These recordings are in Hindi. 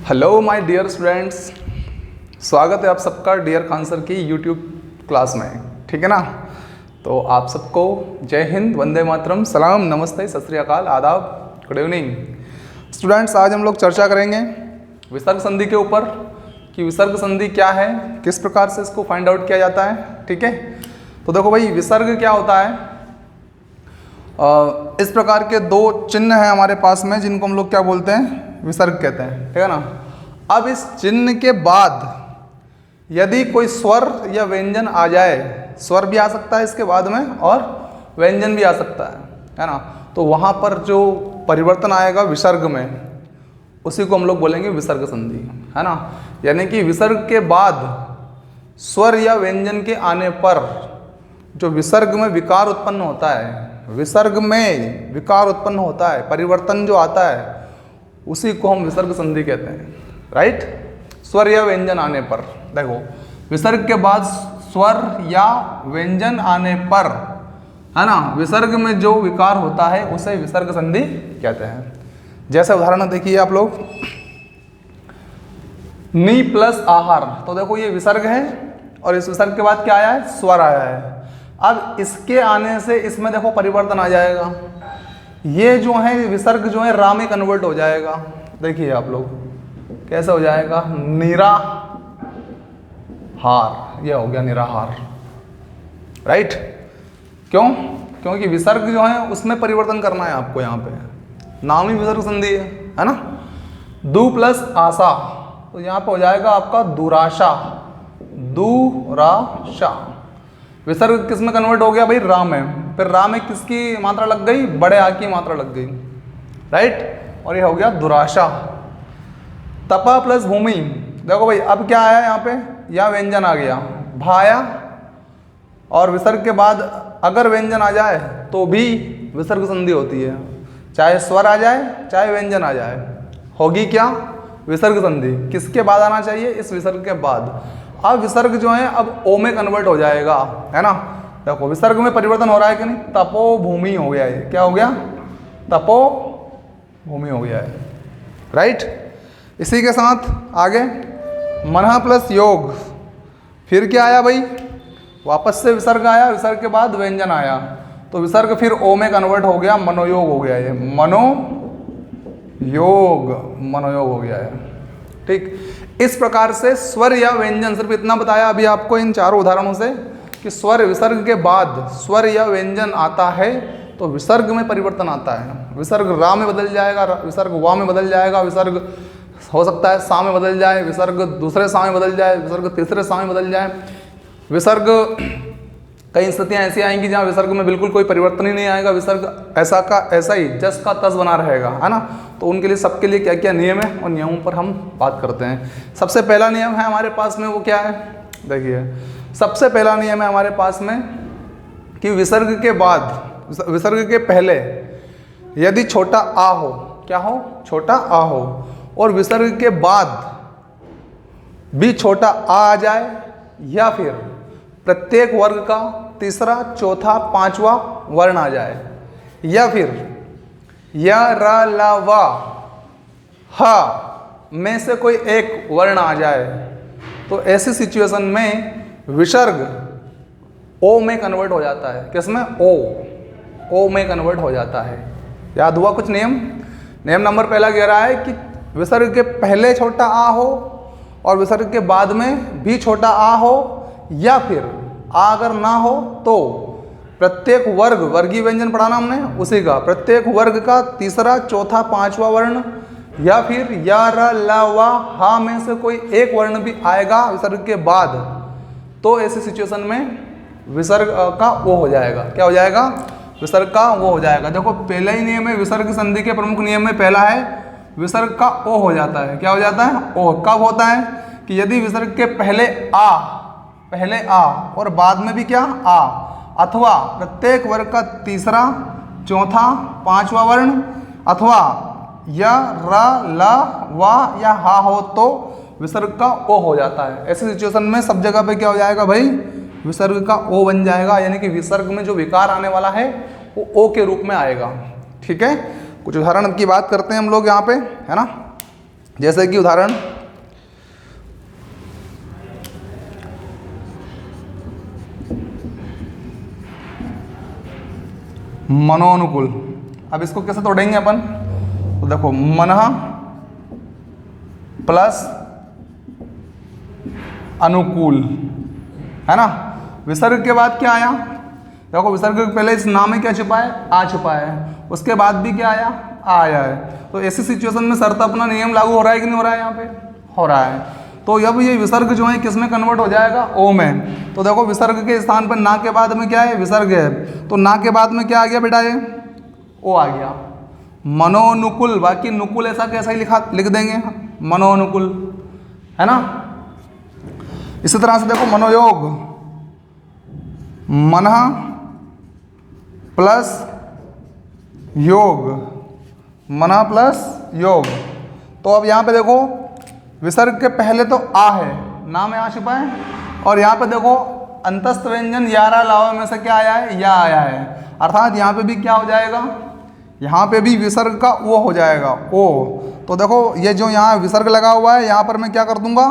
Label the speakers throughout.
Speaker 1: हेलो माय डियर स्टूडेंट्स, स्वागत है आप सबका डियर खान सर की यूट्यूब क्लास में। ठीक है ना। तो आप सबको जय हिंद, वंदे मातरम, सलाम, नमस्ते, सत श्री अकाल, आदाब, गुड इवनिंग। स्टूडेंट्स, आज हम लोग चर्चा करेंगे विसर्ग संधि के ऊपर कि विसर्ग संधि क्या है, किस प्रकार से इसको फाइंड आउट किया जाता है। ठीक है। तो देखो भाई, विसर्ग क्या होता है। इस प्रकार के दो चिन्ह हैं हमारे पास में जिनको हम लोग क्या बोलते हैं, विसर्ग कहते हैं। ठीक है ना। अब इस चिन्ह के बाद यदि कोई स्वर या व्यंजन आ जाए, स्वर भी आ सकता है इसके बाद में और व्यंजन भी आ सकता है ना, तो वहाँ पर जो परिवर्तन आएगा विसर्ग में, उसी को हम लोग बोलेंगे विसर्ग संधि, है ना। यानी कि विसर्ग के बाद स्वर या व्यंजन के आने पर जो विसर्ग में विकार उत्पन्न होता है, विसर्ग में विकार उत्पन्न होता है, परिवर्तन जो आता है, उसी को हम विसर्ग संधि कहते हैं। राइट। स्वर या व्यंजन आने पर, देखो विसर्ग के बाद स्वर या व्यंजन आने पर, है ना, विसर्ग में जो विकार होता है उसे विसर्ग संधि कहते हैं। जैसे उदाहरण देखिए आप लोग, नी प्लस आहार, तो देखो ये विसर्ग है और इस विसर्ग के बाद क्या आया है, स्वर आया है। अब इसके आने से इसमें देखो परिवर्तन आ जाएगा, ये जो है विसर्ग जो है रा में कन्वर्ट हो जाएगा। देखिए आप लोग कैसे हो जाएगा, निराहार, ये हो गया निराहार। राइट। क्यों? क्योंकि विसर्ग जो है उसमें परिवर्तन करना है आपको, यहाँ पे नाम ही विसर्ग संधि है ना। दु प्लस आशा, तो यहाँ पे हो जाएगा आपका दुराशा, दुराशा। विसर्ग किस में कन्वर्ट हो गया भाई, रा में। फिर रा में किसकी मात्रा लग गई, बड़े आ की मात्रा लग गई। राइट। और ये हो गया दुराशा। तपा प्लस भूमि, देखो भाई अब क्या आया यहाँ पे, या व्यंजन आ गया, भाया, और विसर्ग के बाद अगर व्यंजन आ जाए तो भी विसर्ग संधि होती है, चाहे स्वर आ जाए चाहे व्यंजन आ जाए, होगी क्या, विसर्ग संधि। किसके बाद आना चाहिए, इस विसर्ग के बाद। अब विसर्ग जो है अब ओ में कन्वर्ट हो जाएगा, है ना। देखो विसर्ग में परिवर्तन हो रहा है कि नहीं, तपो भूमि हो गया है। क्या हो गया, तपो भूमि हो गया है। राइट। इसी के साथ आगे मनः प्लस योग, फिर क्या आया भाई, वापस से विसर्ग आया, विसर्ग के बाद व्यंजन आया, तो विसर्ग फिर ओ में कन्वर्ट हो गया, मनोयोग हो गया है, मनोयोग, मनोयोग हो गया है। ठीक। इस प्रकार से स्वर या व्यंजन, सिर्फ इतना बताया अभी आपको इन चारों उदाहरणों से कि स्वर विसर्ग के बाद स्वर या व्यंजन आता है तो विसर्ग में परिवर्तन आता है। विसर्ग रा में बदल जाएगा, विसर्ग वा में बदल जाएगा, विसर्ग हो सकता है सा में बदल जाए, विसर्ग दूसरे सा में बदल जाए, विसर्ग तीसरे सा में बदल जाए, विसर्ग कई स्थितियाँ ऐसी आएंगी जहाँ विसर्ग में बिल्कुल कोई परिवर्तन ही नहीं आएगा, विसर्ग ऐसा का ऐसा ही जस का तस बना रहेगा, है ना। तो उनके लिए, सबके लिए क्या क्या नियम है, और नियमों पर हम बात करते हैं। सबसे पहला नियम है हमारे पास में, वो क्या है, देखिए सबसे पहला नियम है हमारे पास में कि विसर्ग के बाद, विसर्ग के पहले यदि छोटा आ हो, क्या हो, छोटा आ हो, और विसर्ग के बाद भी छोटा आ जाए, या फिर प्रत्येक वर्ग का तीसरा, चौथा, पांचवा वर्ण आ जाए, या फिर या, रा, ला, वा, हा में से कोई एक वर्ण आ जाए, तो ऐसी सिचुएशन में विसर्ग ओ में कन्वर्ट हो जाता है। किसमें, ओ में कन्वर्ट हो जाता है। याद हुआ कुछ नियम। नियम नंबर पहला कह रहा है कि विसर्ग के पहले छोटा आ हो और विसर्ग के बाद में भी छोटा आ हो, या फिर आ अगर ना हो तो प्रत्येक वर्ग, वर्गीय व्यंजन पढ़ाना हमने उसी का, प्रत्येक वर्ग का तीसरा, चौथा, पांचवा वर्ण, या फिर या, र, ला, वा, हा में से कोई एक वर्ण भी आएगा विसर्ग के बाद, तो ऐसी सिचुएशन में विसर्ग का वो हो जाएगा। क्या हो जाएगा, विसर्ग का वो हो जाएगा। देखो पहला ही नियम है विसर्ग संधि के प्रमुख नियम में पहला है विसर्ग का ओ हो जाता है। क्या हो जाता है, ओ। कब होता है कि यदि विसर्ग के पहले आ और बाद में भी क्या, आ, अथवा प्रत्येक वर्ग का तीसरा, चौथा, पांचवा वर्ण, अथवा या, रा, ला, वा या हा हो तो विसर्ग का ओ हो जाता है। ऐसी सिचुएशन में सब जगह पे क्या हो जाएगा भाई, विसर्ग का ओ बन जाएगा, यानी कि विसर्ग में जो विकार आने वाला है वो ओ के रूप में आएगा। ठीक है। कुछ उदाहरण की बात करते हैं हम लोग यहाँ पे, है ना। जैसे कि उदाहरण मनोनुकूल। अब इसको कैसे तोड़ेंगे अपन, तो देखो मनः प्लस अनुकूल, है ना। विसर्ग के बाद क्या आया, देखो विसर्ग के पहले इस नाम में क्या छुपा है, आ छुपा है, उसके बाद भी क्या आया, आ आया है। तो ऐसी सिचुएशन में शर्त अपना नियम लागू हो रहा है कि नहीं हो रहा है, यहाँ पे हो रहा है। तो अब ये विसर्ग जो है किस में कन्वर्ट हो जाएगा, ओ में। तो देखो विसर्ग के स्थान पर ना के बाद में क्या है, विसर्ग है, तो ना के बाद में क्या आ गया बेटा, ये ओ आ गया। मनोनुकूल, बाकी नुकुल ऐसा कैसा ही लिख देंगे, मनोनुकूल, है ना। इसी तरह से देखो मनोयोग, मनः प्लस योग, मनः प्लस योग। तो अब यहाँ पे देखो विसर्ग के पहले तो आ है, ना में आ छुपा है, और यहाँ पे देखो अंतस्थ व्यंजन यारा लावा में से क्या आया है, या आया है। अर्थात यहाँ पे भी क्या हो जाएगा, यहाँ पे भी विसर्ग का वो हो जाएगा, ओ। तो देखो ये जो यहाँ विसर्ग लगा हुआ है, यहाँ पर मैं क्या कर दूंगा,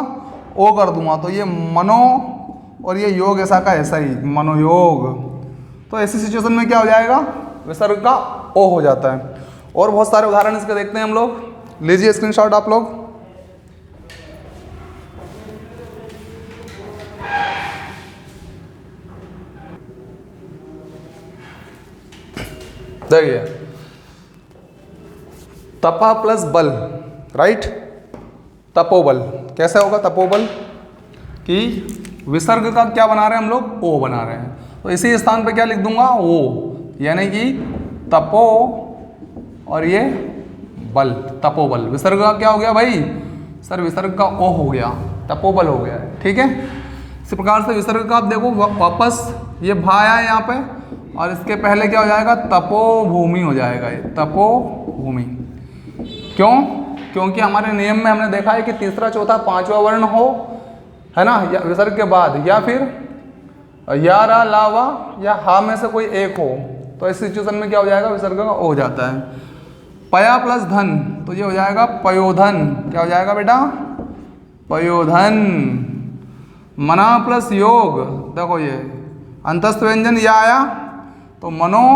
Speaker 1: ओ कर दूंगा। तो ये मनो और ये योग ऐसा का ऐसा ही, मनोयोग। तो ऐसी सिचुएशन में क्या हो जाएगा, विसर्ग का ओ हो जाता है। और बहुत सारे उदाहरण इसके देखते हैं हम लोग, लीजिए स्क्रीनशॉट आप लोग। देखिए तपा प्लस बल, राइट, तपोबल। कैसे होगा तपोबल, कि विसर्ग का क्या बना रहे हैं हम लोग, ओ बना रहे हैं। तो इसी स्थान पे क्या लिख दूंगा, ओ, यानी कि तपो और ये बल, तपोबल। विसर्ग का क्या हो गया भाई, सर विसर्ग का ओ हो गया, तपोबल हो गया, ठीक है। इसी प्रकार से विसर्ग का आप देखो वापस ये भा आया है यहाँ पे, और इसके पहले क्या हो जाएगा, तपोभूमि हो जाएगा, ये तपोभूमि। क्यों, क्योंकि हमारे नियम में हमने देखा है कि तीसरा चौथा पांचवा वर्ण हो, है ना, या विसर्ग के बाद, या फिर या रा लावा या हा में से कोई एक हो। तो इस सिचुएशन में क्या हो जाएगा, विसर्ग का हो जाता है। पया प्लस धन, तो ये हो जाएगा पयोधन। क्या हो जाएगा बेटा, पयोधन। मना प्लस योग, देखो ये अंतस्थ व्यंजन या आया, तो मनो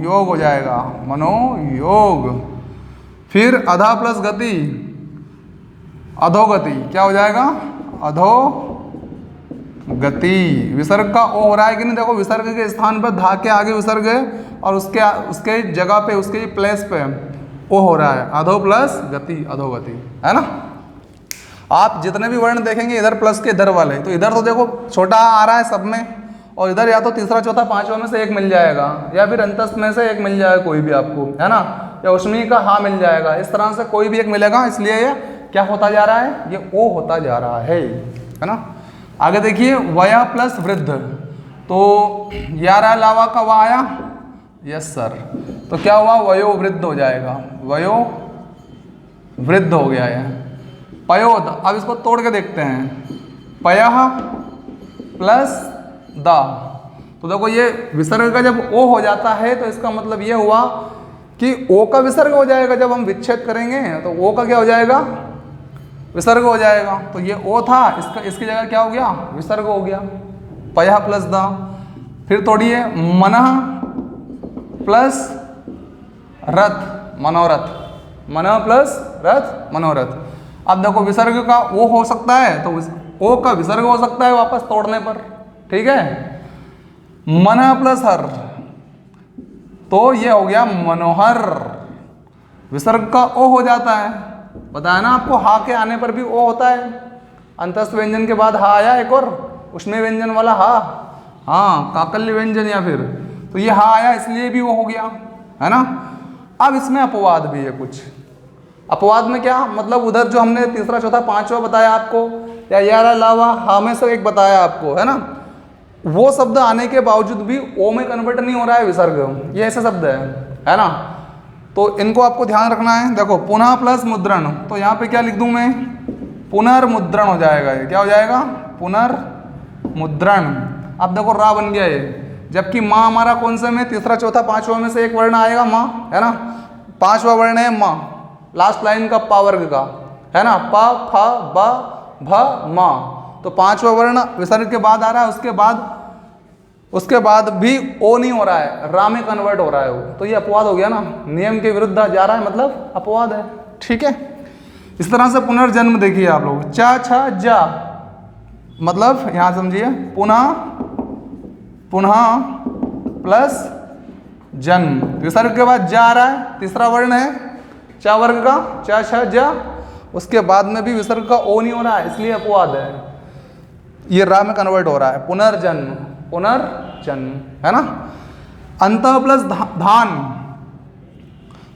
Speaker 1: योग हो जाएगा, मनो योग। फिर अधा प्लस गति, अधोगति। क्या हो जाएगा, अधोगति। विसर्ग का ओ हो रहा है कि नहीं, देखो विसर्ग के स्थान पर धा के आगे विसर्ग है, और उसके जगह पे, उसके प्लेस पे ओ हो रहा है, अधो प्लस गति, अधोगति, है ना। आप जितने भी वर्ण देखेंगे इधर प्लस के इधर वाले, तो इधर तो देखो छोटा आ रहा है सब में, और इधर या तो तीसरा चौथा पांचवा में से एक मिल जाएगा, या फिर अंतस्थ में से एक मिल जाएगा कोई भी आपको, है ना, या उसमें का हा मिल जाएगा। इस तरह से कोई भी एक मिलेगा, इसलिए ये क्या होता जा रहा है, ये ओ होता जा रहा है ना। आगे देखिए वया प्लस वृद्ध, तो यारा लावा का वा आया, यस सर, तो क्या हुआ, वयो वृद्ध हो जाएगा, वयो वृद्ध हो गया है। पयोध, अब इसको तोड़ के देखते हैं, पयः प्लस दा, तो देखो ये विसर्ग का जब ओ हो जाता है तो इसका मतलब ये हुआ कि ओ का विसर्ग हो जाएगा। जब हम विच्छेद करेंगे तो ओ का क्या हो जाएगा, विसर्ग हो जाएगा। तो ये ओ था, इसकी जगह क्या हो गया, विसर्ग हो गया, पयः प्लस दा। फिर तोड़िए, मनः प्लस रथ, मनोरथ, मनः प्लस रथ, मनोरथ। अब देखो विसर्ग का ओ हो सकता है, तो ओ का विसर्ग हो सकता है वापस तोड़ने पर, ठीक है। मनः प्लस हर, तो ये हो गया मनोहर। विसर्ग का ओ हो जाता है, बताया ना आपको, हा के आने पर भी ओ होता है। अंतस्थ व्यंजन के बाद हा आया एक और, उसमें व्यंजन वाला हा, हाँ काकल्य व्यंजन, या फिर तो ये हा आया इसलिए भी वो हो गया, है ना। अब इसमें अपवाद भी है कुछ। अपवाद में क्या मतलब, उधर जो हमने तीसरा चौथा पांचवा बताया आपको, या यार अलावा हा में से एक बताया आपको, है ना, वो शब्द आने के बावजूद भी ओ में कन्वर्ट नहीं हो रहा है विसर्ग, ये ऐसे शब्द है ना। तो इनको आपको ध्यान रखना है। देखो पुनः प्लस मुद्रण, तो यहाँ पे क्या लिख दूं मैं, पुनर्मुद्रण हो जाएगा, ये क्या हो जाएगा, पुनर्मुद्रण। अब देखो रा बन गया ये, जबकि माँ हमारा कौन से में, तीसरा चौथा पांचवा में से एक वर्ण आएगा माँ, है ना। 5वां वर्ण है म, लास्ट लाइन का पा वर्ग का, है ना, प फ ब भ म। तो 5वां वर्ण विसर्ग के बाद आ रहा है, उसके बाद भी ओ नहीं हो रहा है, रा में कन्वर्ट हो रहा है वो, तो ये अपवाद हो गया ना, नियम के विरुद्ध जा रहा है, मतलब अपवाद है। ठीक है। इस तरह से पुनर्जन्म देखिए आप लोग, च छ जा, मतलब यहां समझिए पुनः प्लस जन्म, विसर्ग के बाद जा आ रहा है, तीसरा वर्ण है च वर्ग का, च छ जा, उसके बाद में भी विसर्ग का ओ नहीं हो रहा है, इसलिए अपवाद है, ये रा में कन्वर्ट हो रहा है, पुनर्जन्म है ना। अंत प्लस धान,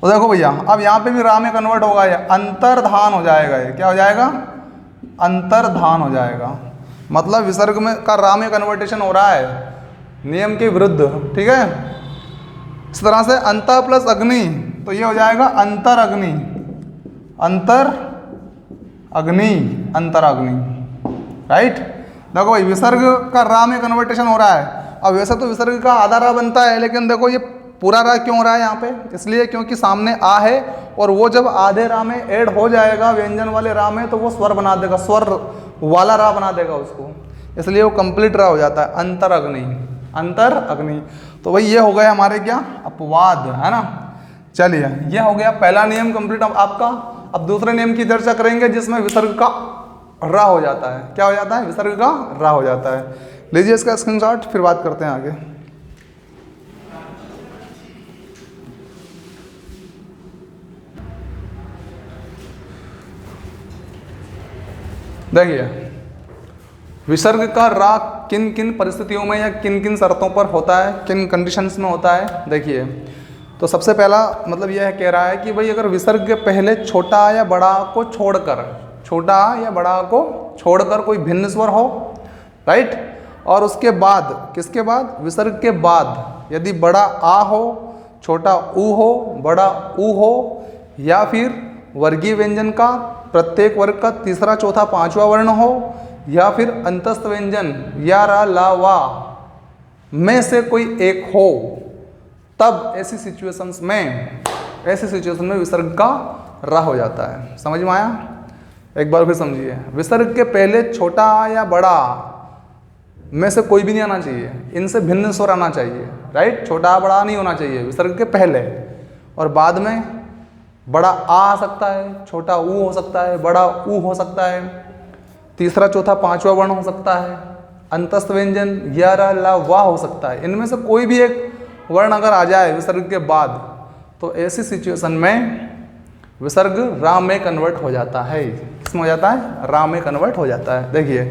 Speaker 1: तो देखो भैया अब यहाँ पे भी रा में कन्वर्ट होगा, ये अंतर्धान हो जाएगा, ये क्या हो जाएगा, अंतर्धान हो जाएगा, मतलब विसर्ग में का रा में कन्वर्टेशन हो रहा है, नियम के विरुद्ध। ठीक है। इस तरह से अंत प्लस अग्नि, तो ये हो जाएगा अंतर अग्नि, राइट। देखो भाई विसर्ग का रा में कन्वर्टेशन हो रहा है, अब वैसे तो विसर्ग का आधा रा बनता है, लेकिन देखो ये पूरा रा क्यों हो रहा है यहाँ पे, इसलिए क्योंकि सामने आ है, और वो जब आधे रा में ऐड हो जाएगा व्यंजन वाले रा में, तो वो स्वर बना देगा, स्वर वाला रा बना देगा उसको, इसलिए वो कंप्लीट रा हो जाता है, अंतर अग्नि। तो भाई ये हो गया हमारे क्या, अपवाद, है ना। चलिए ये हो गया पहला नियम कंप्लीट अब आपका। अब दूसरे नियम की चर्चा करेंगे, जिसमें विसर्ग का रा हो जाता है, क्या हो जाता है, विसर्ग का रा हो जाता है। लीजिए इसका स्क्रीनशॉट, फिर बात करते हैं आगे। देखिए विसर्ग का रा किन किन परिस्थितियों में या किन किन शर्तों पर होता है, किन कंडीशंस में होता है। देखिए तो सबसे पहला मतलब यह कह रहा है कि भाई अगर विसर्ग के पहले छोटा या बड़ा को छोड़कर कोई भिन्न स्वर हो, राइट, और उसके बाद किसके बाद, विसर्ग के बाद यदि बड़ा आ हो, छोटा ऊ हो, बड़ा ऊ हो, या फिर वर्गीय व्यंजन का प्रत्येक वर्ग का तीसरा चौथा पांचवा वर्ण हो, या फिर अंतस्थ व्यंजन या रा ला वा में से कोई एक हो, तब ऐसी सिचुएशन में विसर्ग का रा हो जाता है। समझ में आया? एक बार फिर समझिए, विसर्ग के पहले छोटा या बड़ा में से कोई भी नहीं आना चाहिए, इनसे भिन्न स्वर आना चाहिए, राइट। छोटा बड़ा नहीं होना चाहिए विसर्ग के पहले, और बाद में बड़ा आ सकता है, छोटा ऊ हो सकता है, बड़ा ऊ हो सकता है, तीसरा चौथा पांचवा वर्ण हो सकता है, अंतस्थ व्यंजन या रा ला वा हो सकता है। इनमें से कोई भी एक वर्ण अगर आ जाए विसर्ग के बाद, तो ऐसी सिचुएशन में विसर्ग रा में कन्वर्ट हो जाता है। किसमें हो जाता है? रा में कन्वर्ट हो जाता है। देखिए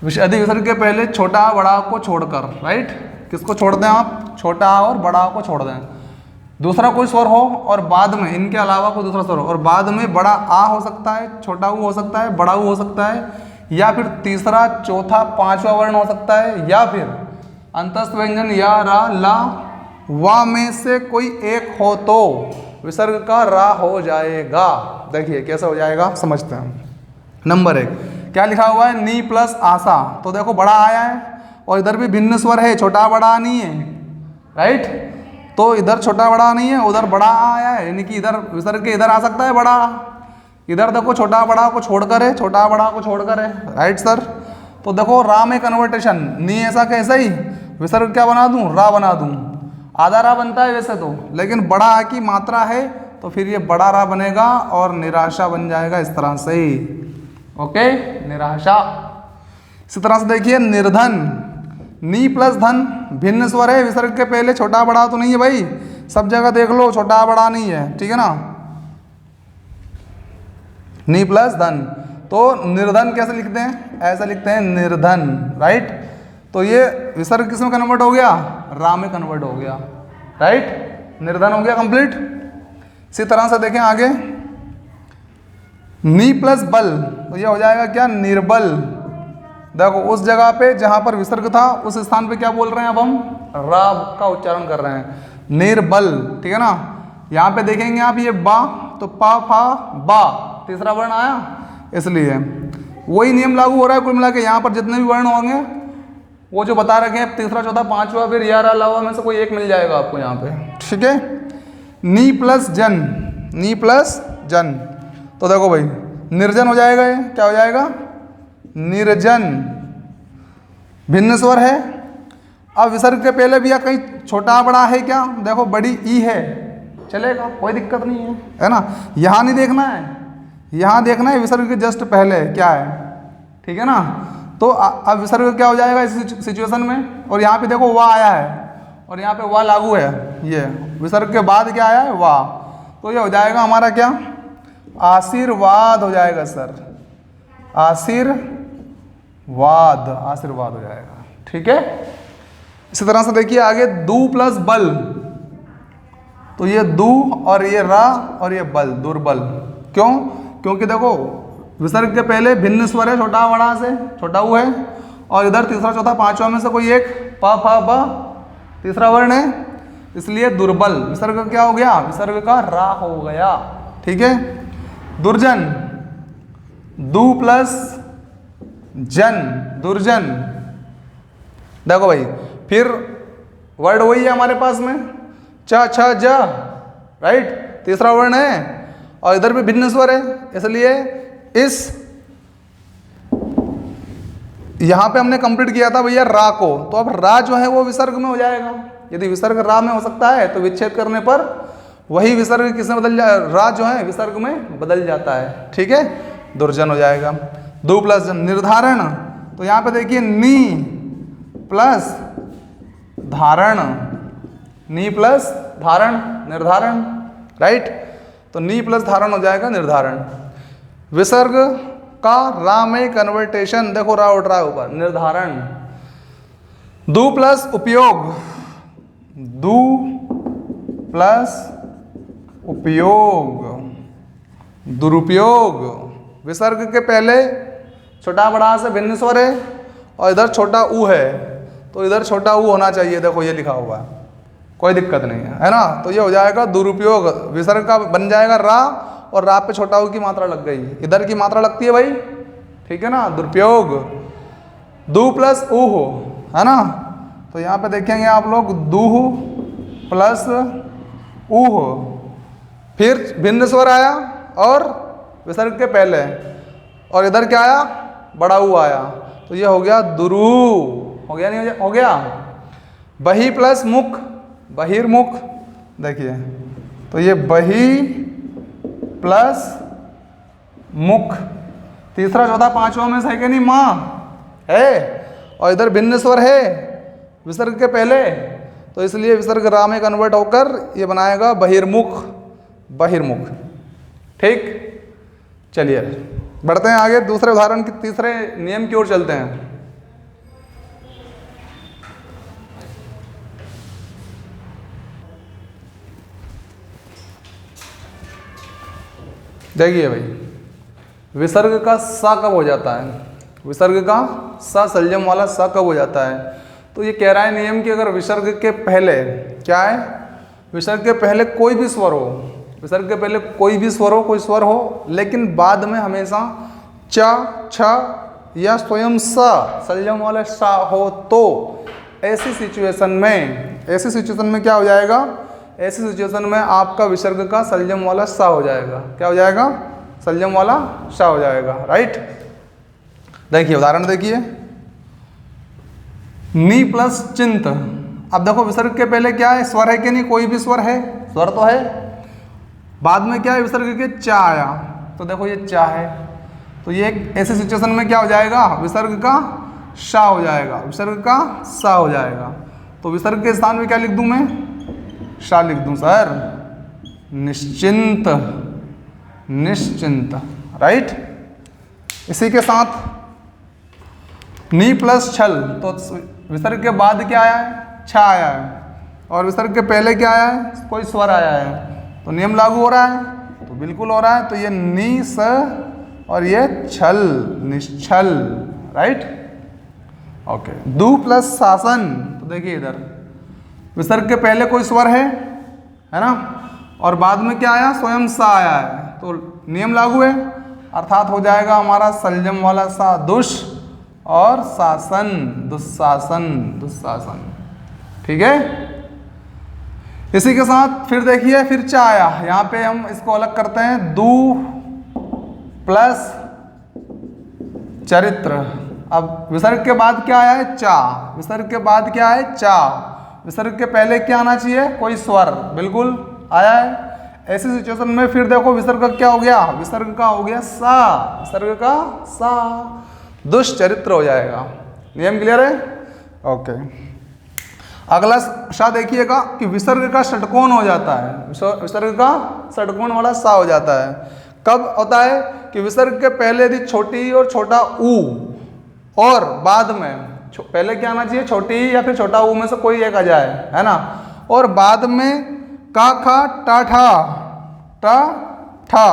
Speaker 1: यदि विसर्ग के पहले छोटा बड़ा को छोड़कर, राइट, किसको छोड़ दें आप? छोटा और बड़ा को छोड़ दें, दूसरा कोई स्वर हो और बाद में इनके अलावा कोई दूसरा स्वर हो, और बाद में बड़ा आ हो सकता है, छोटा ऊ हो सकता है, बड़ा ऊ हो सकता है, या फिर तीसरा चौथा पांचवा वर्ण हो सकता है, या फिर अंतस्थ व्यंजन या रा ला वा में से कोई एक हो, तो विसर्ग का रा हो जाएगा। देखिए कैसे हो जाएगा, समझते हैं। नंबर 1 क्या लिखा हुआ है? नी प्लस आशा। तो देखो बड़ा आया है और इधर भी भिन्न स्वर है, छोटा बड़ा नहीं है, राइट। तो इधर छोटा बड़ा नहीं है, उधर बड़ा आया है, यानी कि इधर विसर्ग के इधर आ सकता है बड़ा, इधर देखो छोटा बड़ा को छोड़कर है, छोटा बड़ा को छोड़कर है, राइट सर। तो देखो रा में कन्वर्टेशन, नी ऐसा कैसे ही विसर्ग क्या बना दूं? रा बना दूं। आधा रा बनता है वैसे तो, लेकिन बड़ा आ की मात्रा है तो फिर ये बड़ा रा बनेगा और निराशा बन जाएगा इस तरह से ही। ओके, निराशा। इसी तरह से देखिए निर्धन, नी प्लस धन, भिन्न स्वर है, विसर्ग के पहले छोटा बड़ा तो नहीं है भाई, सब जगह देख लो छोटा बड़ा नहीं है, ठीक है ना। नी प्लस धन, तो निर्धन कैसे लिखते हैं? ऐसा लिखते हैं निर्धन, राइट। तो ये विसर्ग किस में कन्वर्ट हो गया? रा में कन्वर्ट हो गया, राइट। निर्धन हो गया कंप्लीट। इसी तरह से देखें आगे, नी प्लस बल, तो ये हो जाएगा क्या? निर्बल। देखो उस जगह पे जहां पर विसर्ग था उस स्थान पे क्या बोल रहे हैं अब हम? रा का उच्चारण कर रहे हैं, निर्बल, ठीक है ना। यहाँ पे देखेंगे आप ये बा, तो पा फा बा, तीसरा वर्ण आया, इसलिए वही नियम लागू हो रहा है कुल मिला के। यहाँ पर जितने भी वर्ण होंगे वो जो बता रखे हैं, तीसरा चौथा पांचवा फिर या रा लावा में से कोई एक मिल जाएगा आपको यहाँ पे, ठीक है। नी प्लस जन, नी प्लस जन, तो देखो भाई निर्जन हो जाएगा, ये क्या हो जाएगा, निर्जन, भिन्न स्वर है। अब विसर्ग के पहले भी या कहीं छोटा बड़ा है क्या, देखो बड़ी ई है, चलेगा, कोई दिक्कत नहीं है ना। यहाँ नहीं देखना है, यहाँ देखना है विसर्ग के जस्ट पहले क्या है, ठीक है ना। तो अब विसर्ग क्या हो जाएगा इस सिचुएशन में, और यहाँ पे देखो वाह आया है और यहाँ पे वाह लागू है, ये विसर्ग के बाद क्या आया है, वाह, तो ये हो जाएगा हमारा क्या, आशीर्वाद हो जाएगा सर, आशीर्वाद, आशीर्वाद हो जाएगा, ठीक है। इसी तरह से देखिए आगे, दू प्लस बल, तो ये दू और ये रा और ये बल, दुर्बल, क्यों, क्योंकि देखो विसर्ग के पहले भिन्न स्वर है, छोटा बड़ा से, छोटा ऊ है, और इधर तीसरा चौथा पांचवा में से कोई एक प फ ब तीसरा वर्ण है, इसलिए दुर्बल, विसर्ग क्या हो गया, विसर्ग का रा हो गया, ठीक है। दुर्जन, दू प्लस जन, दुर्जन, देखो भाई फिर वर्ड वही है हमारे पास में, च छ ज, राइट, तीसरा वर्ण है और इधर भी भिन्न स्वर है, इसलिए इस यहां पे हमने कंप्लीट किया था भैया रा को, तो अब रा जो है वो विसर्ग में हो जाएगा। यदि विसर्ग रा में हो सकता है तो विच्छेद करने पर वही विसर्ग किसमें बदल जाए, रा जो है विसर्ग में बदल जाता है, ठीक है, दुर्जन हो जाएगा। दो प्लस जन, निर्धारण, तो यहां पे देखिए नी प्लस धारण, नी प्लस धारण, निर्धारण, राइट, तो नी प्लस धारण हो जाएगा निर्धारण। विसर्ग का रा में कन्वर्टेशन, देखो रा उठ रहा है ऊपर, निर्धारण। दू प्लस उपयोग, दू प्लस उपयोग, दुरुपयोग, विसर्ग के पहले छोटा बड़ा से भिन्न स्वर है और इधर छोटा ऊ है, तो इधर छोटा ऊ होना चाहिए, देखो ये लिखा हुआ है, कोई दिक्कत नहीं है ना। तो ये हो जाएगा दुरुपयोग, विसर्ग का बन जाएगा रा और रा पे छोटा ऊ की मात्रा लग गई, इधर की मात्रा लगती है भाई, ठीक है ना, दुरुपयोग। दू प्लस ऊ हो, है ना, तो यहाँ पे देखेंगे आप लोग दू प्लस ऊ हो, फिर भिन्न स्वर आया और विसर्ग के पहले, और इधर क्या आया, बड़ा ऊ आया, तो ये हो गया दुरु, हो गया नहीं हो गया। बही प्लस मुख, बहिर्मुख, देखिए तो ये बही प्लस मुख, तीसरा चौथा पांचवा में से है कि नहीं, माँ है और इधर भिन्न स्वर है विसर्ग के पहले, तो इसलिए विसर्ग रा में कन्वर्ट होकर ये बनाएगा बहिर्मुख, बहिर्मुख, ठीक। चलिए बढ़ते हैं आगे, दूसरे उदाहरण के तीसरे नियम की ओर चलते हैं। देखिए भाई, विसर्ग का सा कब हो जाता है, विसर्ग का सा संयम वाला सा कब हो जाता है, तो ये कह रहा है नियम कि अगर विसर्ग के पहले क्या है, विसर्ग के पहले कोई भी स्वर हो, विसर्ग के पहले कोई भी स्वर हो, कोई स्वर हो, लेकिन बाद में हमेशा च छ या स्वयं सा संयम वाला सा हो, तो ऐसी सिचुएशन में क्या हो जाएगा, ऐसी सिचुएशन में आपका विसर्ग का संयम वाला सा हो जाएगा, क्या हो जाएगा, संयम वाला सा हो जाएगा, राइट। देखिए उदाहरण देखिए, नी प्लस चिंत, अब देखो विसर्ग के पहले क्या है, स्वर है कि नहीं, कोई भी स्वर है, स्वर तो है, बाद में क्या है विसर्ग के चा आया, तो देखो ये चा है, तो ये एक ऐसे सिचुएशन में क्या हो जाएगा, विसर्ग का शा हो जाएगा, विसर्ग का सा हो जाएगा, तो विसर्ग के स्थान में क्या लिख दूं मैं, शा लिख दूं सर, निश्चिंत, निश्चिंत, राइट। इसी के साथ नी प्लस छल, तो विसर्ग के बाद क्या आया है, छा आया है, और विसर्ग के पहले क्या आया है, कोई स्वर आया है, तो नियम लागू हो रहा है, तो बिल्कुल हो रहा है, तो ये नी स और ये छल, निश्चल, राइट, ओके। दू प्लस शासन, तो देखिए इधर विसर्ग के पहले कोई स्वर है ना, और बाद में क्या आया, स्वयं सा आया है, तो नियम लागू है, अर्थात हो जाएगा हमारा संयम वाला सा दुष और शासन, दुशासन, दुशासन, ठीक है। इसी के साथ फिर देखिए फिर चा आया, यहाँ पे हम इसको अलग करते हैं, दू प्लस चरित्र। अब विसर्ग के बाद क्या आया है, चा। विसर्ग के बाद क्या है, चा। विसर्ग के पहले क्या आना चाहिए, कोई स्वर, बिल्कुल आया है। ऐसी सिचुएशन में फिर देखो विसर्ग का क्या हो गया, विसर्ग का हो गया सा, विसर्ग का सा, दुष्चरित्र हो जाएगा। नियम क्लियर है? ओके। अगला सा देखिएगा कि विसर्ग का षटकोण हो जाता है, विसर्ग का षटकोण वाला सा हो जाता है। कब होता है कि विसर्ग के पहले यदि छोटी ई और छोटा ऊ, और बाद में पहले क्या आना चाहिए, छोटी ई या फिर छोटा ऊ में से कोई एक आ जाए, है ना, और बाद में का खा टा ठा, टा ठा,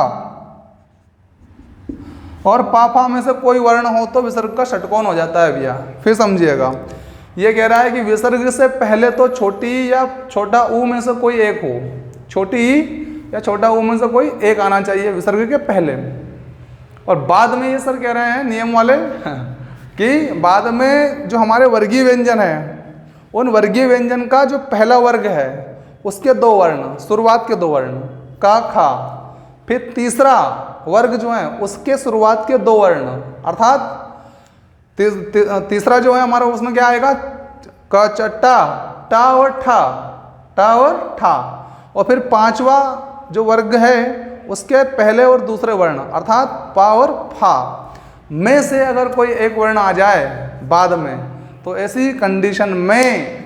Speaker 1: और पाफा में से कोई वर्ण हो तो विसर्ग का षटकोण हो जाता है भैया। फिर समझिएगा, ये कह रहा है कि विसर्ग से पहले तो छोटी या छोटा ऊ में से कोई एक हो, छोटी ई या छोटा ऊ में से कोई एक आना चाहिए विसर्ग के पहले। और बाद में ये सर कह रहे हैं नियम वाले कि बाद में जो हमारे वर्गीय व्यंजन है, उन वर्गीय व्यंजन का जो पहला वर्ग है उसके दो वर्ण, शुरुआत के दो वर्ण का खा, फिर तीसरा वर्ग जो है उसके शुरुआत के दो वर्ण, अर्थात तीसरा जो है हमारा उसमें क्या आएगा, क चट्टा, टा और ठा, टा और ठा, और फिर पांचवा जो वर्ग है उसके पहले और दूसरे वर्ण अर्थात पा और फा में से अगर कोई एक वर्ण आ जाए बाद में, तो ऐसी कंडीशन में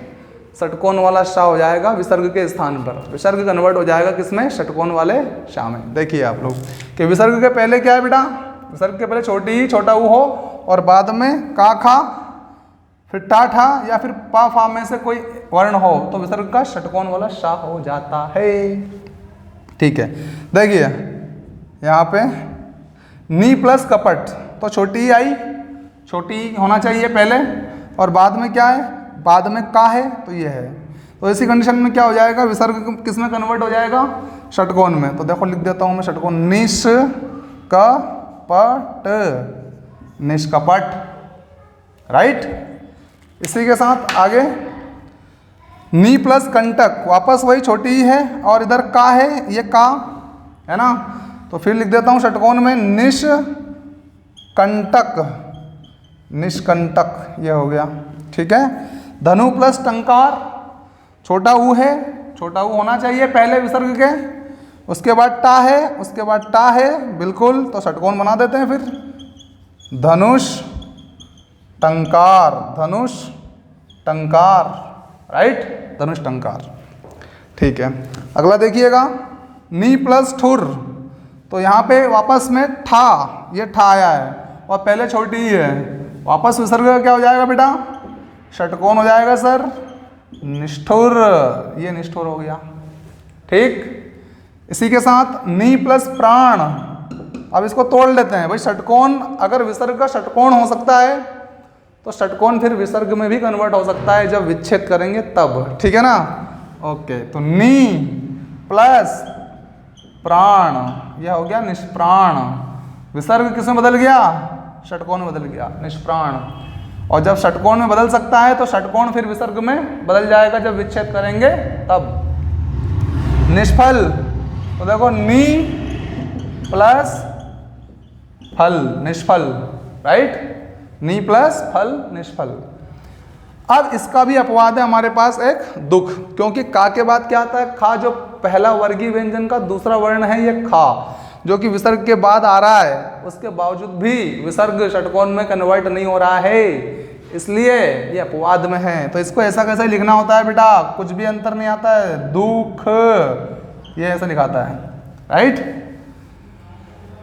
Speaker 1: षटकोण वाला शा हो जाएगा विसर्ग के स्थान पर। विसर्ग कन्वर्ट हो जाएगा किसमें, षटकोण वाले शा में। देखिए आप लोग कि विसर्ग के पहले क्या है बेटा, विसर्ग के पहले छोटी ही छोटा ऊ हो और बाद में का खा फिर टा ठा या फिर पा फा में से कोई वर्ण हो तो विसर्ग का षटकोण वाला शा हो जाता है। ठीक है, देखिए यहाँ पे नी प्लस कपट, तो छोटी ही आई, छोटी होना चाहिए पहले, और बाद में क्या है, बाद में का है, तो ये है। तो इसी कंडीशन में क्या हो जाएगा, विसर्ग किस में कन्वर्ट हो जाएगा, षटकोण में। तो देखो लिख देता हूँ मैं षटकोण, निष्कपट, निष्कपट, राइट। इसी के साथ आगे नी प्लस कंटक, वापस वही छोटी ही है और इधर का है, ये का है ना, तो फिर लिख देता हूँ षटकोण में निष्कंटक, निष्कंटक, ये हो गया। ठीक है, धनु प्लस टंकार, छोटा ऊ है, छोटा ऊ होना चाहिए पहले विसर्ग के, उसके बाद टा है, उसके बाद टा है, बिल्कुल, तो षटकोण बना देते हैं फिर, धनुष टंकार, धनुष टंकार, राइट, धनुष टंकार। ठीक है, अगला देखिएगा नी प्लस ठुर, तो यहाँ पे वापस में ठा, ये ठा आया है और पहले छोटी ही है, वापस विसर्ग का क्या हो जाएगा बेटा, षटकोण हो जाएगा सर, निष्ठुर, ये निष्ठुर हो गया। ठीक, इसी के साथ नी प्लस प्राण, अब इसको तोड़ लेते हैं भाई, षटकोण अगर विसर्ग का षटकोण हो सकता है तो षटकोण फिर विसर्ग में भी कन्वर्ट हो सकता है जब विच्छेद करेंगे तब। ठीक है ना, ओके। तो नी प्लस प्राण, यह हो गया निष्प्राण, विसर्ग किसमें बदल गया, षटकोण में बदल गया, निष्प्राण। और जब षटकोण में बदल सकता है तो षटकोण फिर विसर्ग में बदल जाएगा जब विच्छेद करेंगे तब। निष्फल, तो देखो नी प्लस फल, निष्फल, राइट, नी प्लस फल, निष्फल। अब इसका भी अपवाद है हमारे पास एक दुख, क्योंकि का के बाद क्या आता है, खा, जो पहला वर्गीय व्यंजन का दूसरा वर्ण है ये खा, जो कि विसर्ग के बाद आ रहा है, उसके बावजूद भी विसर्ग षटकोण में कन्वर्ट नहीं हो रहा है, इसलिए ये अपवाद में है। तो इसको ऐसा कैसे लिखना होता है बेटा, कुछ भी अंतर नहीं आता है, दुख, ये ऐसा लिखाता है, राइट।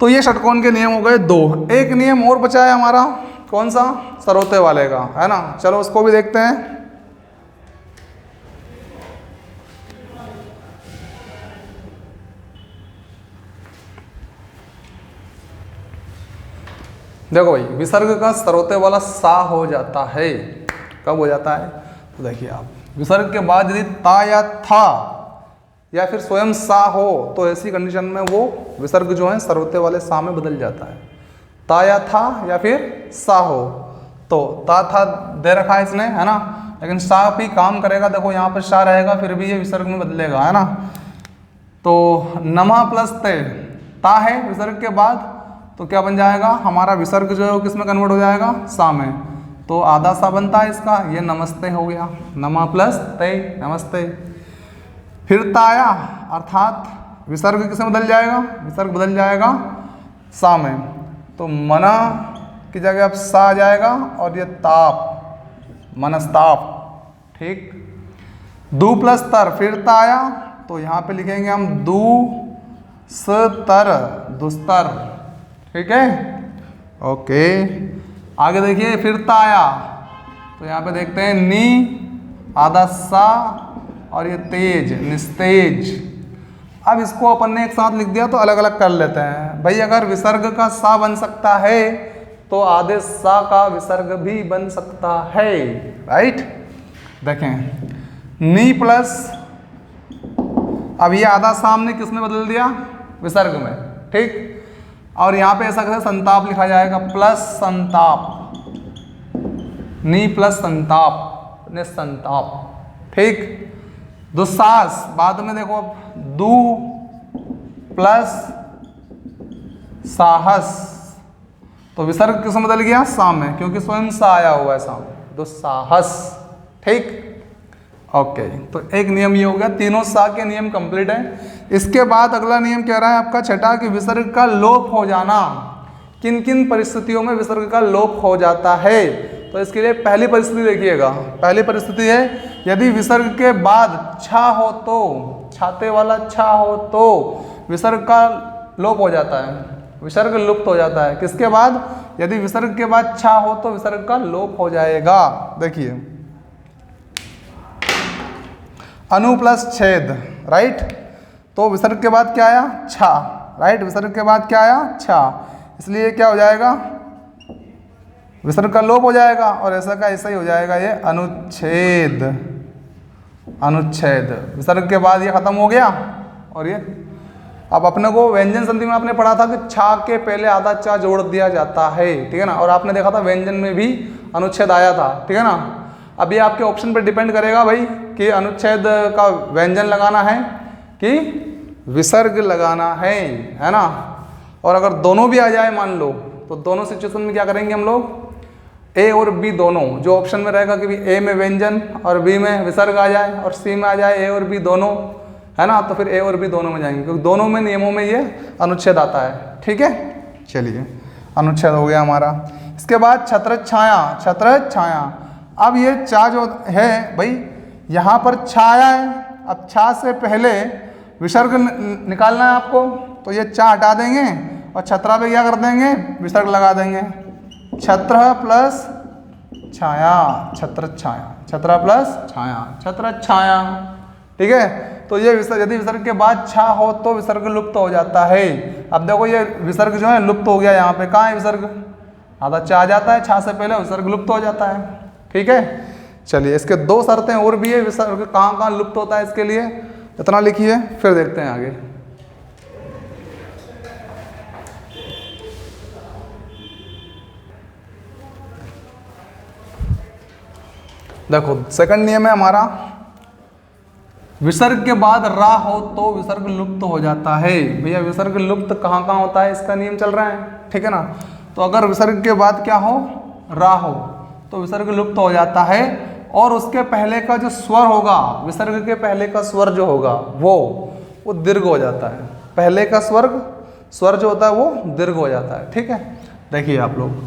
Speaker 1: तो ये षटकोण के नियम हो गए दो। एक नियम और बचा है हमारा, कौन सा, सरोते वाले का, है ना, चलो उसको भी देखते हैं। देखो भाई, विसर्ग का सरोते वाला सा हो जाता है, कब हो जाता है, तो देखिए आप, विसर्ग के बाद यदि ता या था या फिर स्वयं सा हो तो ऐसी कंडीशन में वो विसर्ग जो है सरोते वाले सा में बदल जाता है। ता या था या फिर सा हो, तो ता था दे रखा है इसने, है ना, लेकिन सा भी काम करेगा। देखो यहाँ पर सा रहेगा फिर भी ये विसर्ग में बदलेगा, है ना। तो नमा प्लस ते, ता है विसर्ग के बाद, तो क्या बन जाएगा हमारा विसर्ग जो है वो किस में कन्वर्ट हो जाएगा, सा में। तो आधा सा बनता है इसका, ये नमस्ते हो गया, नमा प्लस ते नमस्ते। फिर ताया अर्थात विसर्ग किस में बदल जाएगा, विसर्ग बदल जाएगा सा में। तो मना की जगह अब सा आ जाएगा और ये ताप, मनस्ताप, ठीक। दू प्लस तर, फिर ताया, तो यहाँ पे लिखेंगे हम दू स्तर, दुस्तर, ठीक है। ओके, आगे देखिए फिर ताया, तो यहाँ पे देखते हैं नी आधा सा और ये तेज, निस्तेज। अब इसको अपन ने एक साथ लिख दिया तो अलग अलग कर लेते हैं भाई। अगर विसर्ग का सा बन सकता है तो आधे सा का विसर्ग भी बन सकता है, राइट। देखें नी प्लस, अब ये आधा सा हमने किस में बदल दिया, विसर्ग में, ठीक। और यहाँ पे ऐसा कैसे संताप लिखा जाएगा, प्लस संताप, नी प्लस संताप, निसंताप, ठीक। दुस्साहस, बाद में देखो दू प्लस साहस, तो विसर्ग किस में बदल गया, सा में, क्योंकि स्वयं सा आया हुआ है सामने, दुस्साहस, ठीक। ओके, तो एक नियम ये हो गया, तीनों सा के नियम कंप्लीट है। इसके बाद अगला नियम कह रहा है आपका छठा कि विसर्ग का लोप हो जाना। किन किन परिस्थितियों में विसर्ग का लोप हो जाता है, तो इसके लिए पहली परिस्थिति देखिएगा। पहली परिस्थिति है यदि विसर्ग के बाद छा हो तो, छाते वाला छा हो तो विसर्ग का लोप हो जाता है, विसर्ग लुप्त हो जाता है। किसके बाद, यदि विसर्ग के बाद छा हो तो विसर्ग का लोप हो जाएगा। देखिए अनु प्लस छेद, राइट, तो विसर्ग के बाद क्या आया, छा, राइट, विसर्ग के बाद क्या आया, छा, इसलिए क्या हो जाएगा, विसर्ग का लोप हो जाएगा और ऐसा का ऐसा ही हो जाएगा ये अनुच्छेद, अनुच्छेद। विसर्ग के बाद ये खत्म हो गया और ये, अब अपने को व्यंजन संधि में आपने पढ़ा था कि छा के पहले आधा चा जोड़ दिया जाता है, ठीक है ना, और आपने देखा था व्यंजन में भी अनुच्छेद आया था, ठीक है ना। अब ये आपके ऑप्शन पर डिपेंड करेगा भाई कि अनुच्छेद का व्यंजन लगाना है कि विसर्ग लगाना है ना। और अगर दोनों भी आ जाए मान लो, तो दोनों सिचुएशन में क्या करेंगे हम लोग, ए और बी दोनों, जो ऑप्शन में रहेगा कि भी ए में व्यंजन और बी में विसर्ग आ जाए और सी में आ जाए ए और बी दोनों, है ना, तो फिर ए और बी दोनों में जाएंगे, क्योंकि दोनों में नियमों में ये अनुच्छेद आता है, ठीक है। चलिए अनुच्छेद हो गया हमारा। इसके बाद छत्र छाया, छत्र छाया, अब ये चा जो है भाई यहाँ पर छा आया है, अब छा से पहले विसर्ग निकालना है आपको, तो ये चा हटा देंगे और छत्रा पे क्या कर देंगे, विसर्ग लगा देंगे, छत्र प्लस छाया, छत्र छाया, छत्रा प्लस छाया, छत्र छाया, ठीक है। तो ये विसर्ग, यदि विसर्ग के बाद छा हो तो विसर्ग लुप्त हो जाता है। अब देखो ये विसर्ग जो है लुप्त हो गया, यहाँ पे कहाँ है विसर्ग, आधा चा आ जाता है, छा से पहले विसर्ग लुप्त हो जाता है, ठीक है। चलिए इसके दो शर्तें और भी है, विसर्ग कहाँ कहाँ लुप्त होता है, इसके लिए इतना लिखिए, फिर देखते हैं आगे। देखो सेकंड नियम है हमारा, विसर्ग के बाद रा हो तो विसर्ग लुप्त हो जाता है। भैया विसर्ग लुप्त कहाँ कहाँ होता है, इसका नियम चल रहा है, ठीक है ना। तो अगर विसर्ग के बाद क्या हो, रा हो, तो विसर्ग लुप्त हो जाता है और उसके पहले का जो स्वर होगा, विसर्ग के पहले का स्वर जो होगा वो दीर्घ हो जाता है। पहले का स्वर जो होता है वो दीर्घ हो जाता है, ठीक है। देखिए आप लोग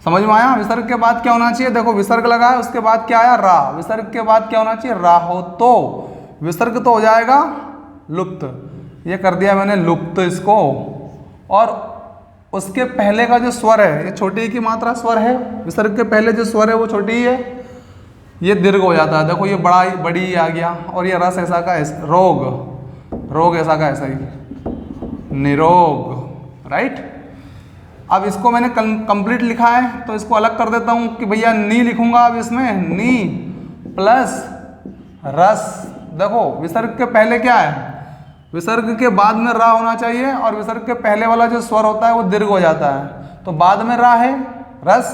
Speaker 1: समझ में आया, विसर्ग के बाद क्या होना चाहिए, देखो विसर्ग लगा है, उसके बाद क्या आया, रा, विसर्ग के बाद क्या होना चाहिए, रा हो तो विसर्ग तो हो जाएगा लुप्त, ये कर दिया मैंने लुप्त इसको, और उसके पहले का जो स्वर है, ये छोटी की मात्रा स्वर है, विसर्ग के पहले जो स्वर है वो छोटी ही है, ये दीर्घ हो जाता है। देखो ये बड़ी आ गया, और ये रस ऐसा का ऐसा, रोग ऐसा का ऐसा ही, निरोग, राइट। अब इसको मैंने कंप्लीट लिखा है तो इसको अलग कर देता हूँ कि भैया नी लिखूंगा अब इसमें, नी प्लस रस। देखो विसर्ग के पहले क्या है, विसर्ग के बाद में रा होना चाहिए और विसर्ग के पहले वाला जो स्वर होता है वो दीर्घ हो जाता है, तो बाद में रा है रस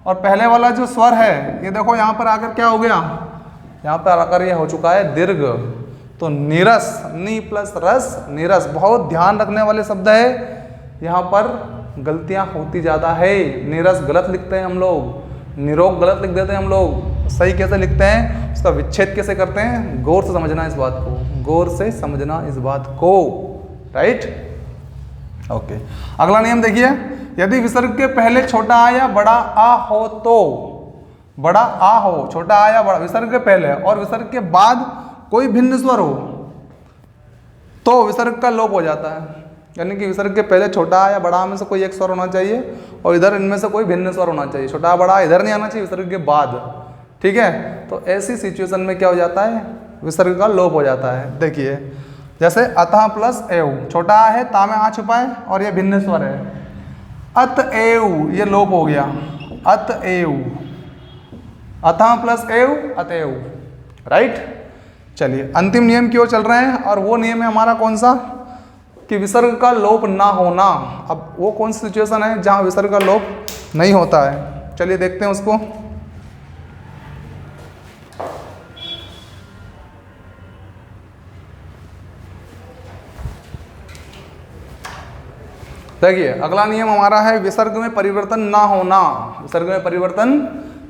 Speaker 1: और पहले वाला जो स्वर है ये देखो यहाँ पर आकर क्या हो गया, यहाँ पर आकर ये हो चुका है दीर्घ। तो नीरस, नी प्लस रस, नीरस। बहुत ध्यान रखने वाले शब्द है, यहाँ पर गलतियाँ होती ज़्यादा है। नीरस गलत लिखते हैं हम लोग, निरोग गलत लिख देते हैं हम लोग। सही कैसे लिखते हैं, उसका विच्छेद कैसे करते हैं, गौर से समझना इस बात को, गौर से समझना इस बात को, राइट। ओके, अगला नियम देखिए, यदि विसर्ग के पहले छोटा आ या बड़ा आ हो तो, बड़ा आ हो, छोटा आ या बड़ा, विसर्ग के पहले और विसर्ग के बाद कोई भिन्न स्वर हो तो विसर्ग का लोप हो जाता है। यानी कि विसर्ग के पहले छोटा आ या बड़ा आ में से कोई एक स्वर होना चाहिए और इधर इनमें से कोई भिन्न स्वर होना चाहिए। छोटा बड़ा इधर नहीं आना चाहिए विसर्ग के बाद, ठीक है। तो ऐसी सिचुएशन में क्या हो जाता है, विसर्ग का लोप हो जाता है। देखिए जैसे अतः प्लस एव, छोटा आ है, ता में आ छुपा है और ये भिन्न स्वर है, अतएव, ये लोप हो गया, अतएव, अतः प्लस एव, अतएव, राइट। चलिए अंतिम नियम की ओर चल रहे हैं और वो नियम है हमारा कौन सा, कि विसर्ग का लोप ना होना। अब वो कौन सी सिचुएशन है जहाँ विसर्ग का लोप नहीं होता है, चलिए देखते हैं उसको। देखिए अगला नियम हमारा है विसर्ग में परिवर्तन ना होना, विसर्ग में परिवर्तन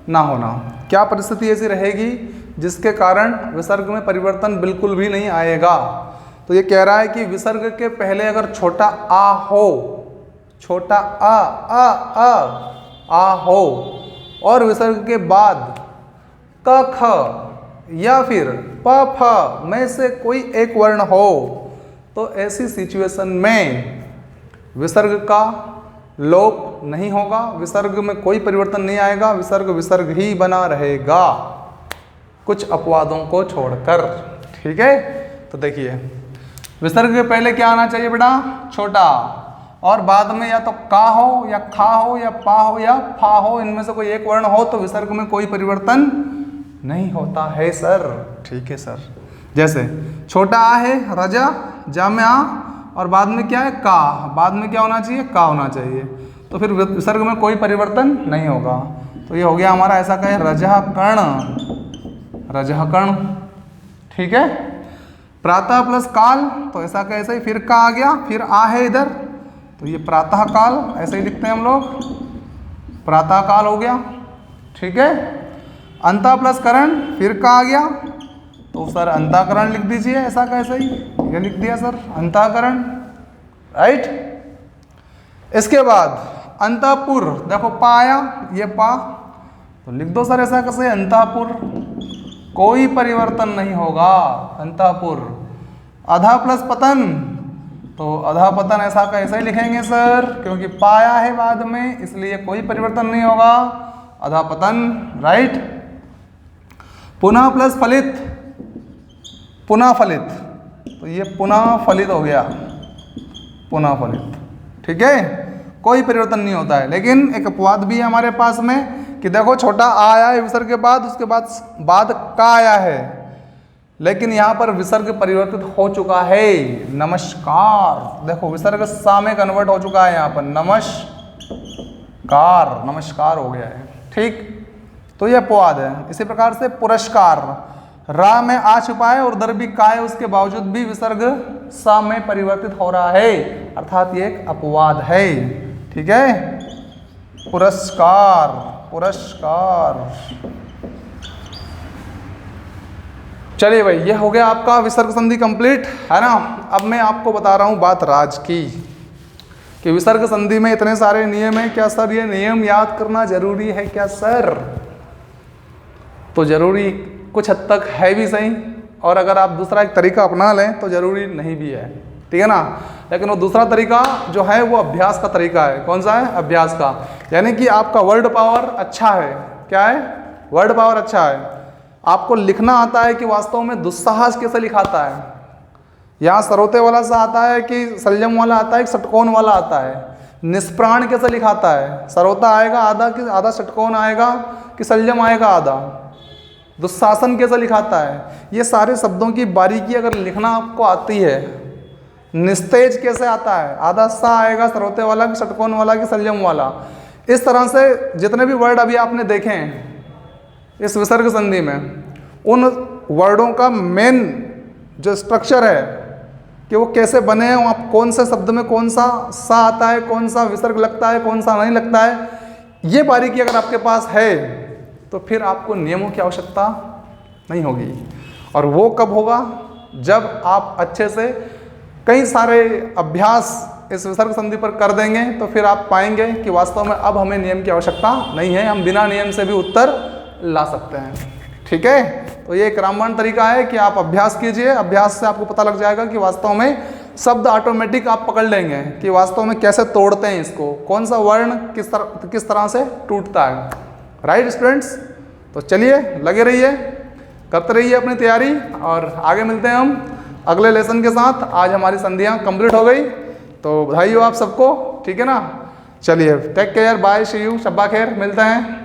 Speaker 1: ना होना। क्या परिस्थिति ऐसी रहेगी जिसके कारण विसर्ग में परिवर्तन बिल्कुल भी नहीं आएगा। तो ये कह रहा है कि विसर्ग के पहले अगर छोटा आ हो, छोटा आ हो और विसर्ग के बाद क ख या फिर प फ में से कोई एक वर्ण हो, तो ऐसी सिचुएशन में विसर्ग का लोप नहीं होगा, विसर्ग में कोई परिवर्तन नहीं आएगा, विसर्ग विसर्ग ही बना रहेगा, कुछ अपवादों को छोड़कर, ठीक है। तो देखिए विसर्ग के पहले क्या आना चाहिए बेटा, छोटा, और बाद में या तो का हो या खा हो या पा हो या फा हो, इनमें से कोई एक वर्ण हो तो विसर्ग में कोई परिवर्तन नहीं होता है सर, ठीक है सर। जैसे छोटा आ है, रजा, जा में आ, और बाद में क्या है का, बाद में क्या होना चाहिए, का होना चाहिए, तो फिर विसर्ग में कोई परिवर्तन नहीं होगा। तो ये हो गया हमारा, ऐसा कहें रजह कर्ण, रजह कर्ण, ठीक है। प्रातः प्लस काल, तो ऐसा कैसे ही फिर का आ गया, फिर आ है इधर, तो ये प्रातः काल, ऐसे ही लिखते हैं हम लोग, प्रातः काल हो गया, ठीक है। अंतः प्लस करण, फिर का आ गया, तो सर अंतःकरण लिख दीजिए, ऐसा कैसे ही, ये लिख दिया सर अंतःकरण, राइट। इसके बाद अंतःपुर, देखो पा आया, ये पा, तो लिख दो सर ऐसा कैसे, अंतःपुर, कोई परिवर्तन नहीं होगा, अंतःपुर। अधा प्लस पतन, तो अधा पतन ऐसा कैसे ही लिखेंगे सर, क्योंकि पाया है बाद में, इसलिए कोई परिवर्तन नहीं होगा, अधा पतन, राइट। पुनः प्लस फलित, पुनः फलित, तो ये पुनः फलित हो गया, पुनः फलित, ठीक है, कोई परिवर्तन नहीं होता है। लेकिन एक अपवाद भी है हमारे पास में कि देखो छोटा आ आया है विसर्ग के बाद, उसके बाद का आया है, लेकिन यहाँ पर विसर्ग परिवर्तित हो चुका है, नमस्कार, देखो विसर्ग सा में कन्वर्ट हो चुका है, यहाँ पर नमस्कार, नमस्कार हो गया है, ठीक। तो ये अपवाद है। इसी प्रकार से पुरस्कार, रा में आ छुपा है और उधर भी का है, उसके बावजूद भी विसर्ग सा में परिवर्तित हो रहा है, अर्थात ये एक अपवाद है, ठीक है। पुरस्कार, पुरस्कार, चलिए भाई, ये हो गया आपका विसर्ग संधि कंप्लीट, है ना। अब मैं आपको बता रहा हूँ बात राज की, कि विसर्ग संधि में इतने सारे नियम हैं, क्या सर ये नियम याद करना जरूरी है क्या सर? तो जरूरी कुछ हद तक है भी सही, और अगर आप दूसरा एक तरीका अपना लें तो जरूरी नहीं भी है, ठीक है ना। लेकिन वो दूसरा तरीका जो है वो अभ्यास का तरीका है। कौन सा है? अभ्यास का। यानी कि आपका वर्ड पावर अच्छा है। क्या है? वर्ड पावर अच्छा है। आपको लिखना आता है कि वास्तव में दुस्साहस कैसे लिखाता है, यहाँ सरोते वाला सा आता है कि सलजम वाला आता है कि षटकोण वाला आता है, निष्प्राण कैसे लिखाता है, सरोता आएगा आधा कि आधा षटकोण आएगा कि सलजम आएगा आधा, दुस्शासन कैसे लिखाता है, ये सारे शब्दों की बारीकी अगर लिखना आपको आती है, निस्तेज कैसे आता है, आधा सा आएगा सरोते वाला कि षटकोण वाला कि सलजम वाला, इस तरह से जितने भी वर्ड अभी आपने देखे हैं इस विसर्ग संधि में, उन वर्डों का मेन जो स्ट्रक्चर है कि वो कैसे बने हैं, आप कौन से शब्द में कौन सा सा आता है, कौन सा विसर्ग लगता है, कौन सा नहीं लगता है, ये बारीकी अगर आपके पास है तो फिर आपको नियमों की आवश्यकता नहीं होगी। और वो कब होगा? जब आप अच्छे से कई सारे अभ्यास इस विसर्ग संधि पर कर देंगे तो फिर आप पाएंगे कि वास्तव में अब हमें नियम की आवश्यकता नहीं है, हम बिना नियम से भी उत्तर ला सकते हैं। ठीक है, तो ये एक रामबाण तरीका है कि आप अभ्यास कीजिए, अभ्यास से आपको पता लग जाएगा कि वास्तव में शब्द ऑटोमेटिक आप पकड़ लेंगे कि वास्तव में कैसे तोड़ते हैं इसको, कौन सा वर्ण किस तरह से टूटता है। राइट स्टूडेंट्स, तो चलिए लगे रहिए, करते रहिए अपनी तैयारी और आगे मिलते हैं हम अगले लेसन के साथ। आज हमारी संधियाँ कंप्लीट हो गई, तो बधाई हो आप सबको। ठीक है ना, चलिए take care, bye, see you, शब्बा खैर, मिलते हैं।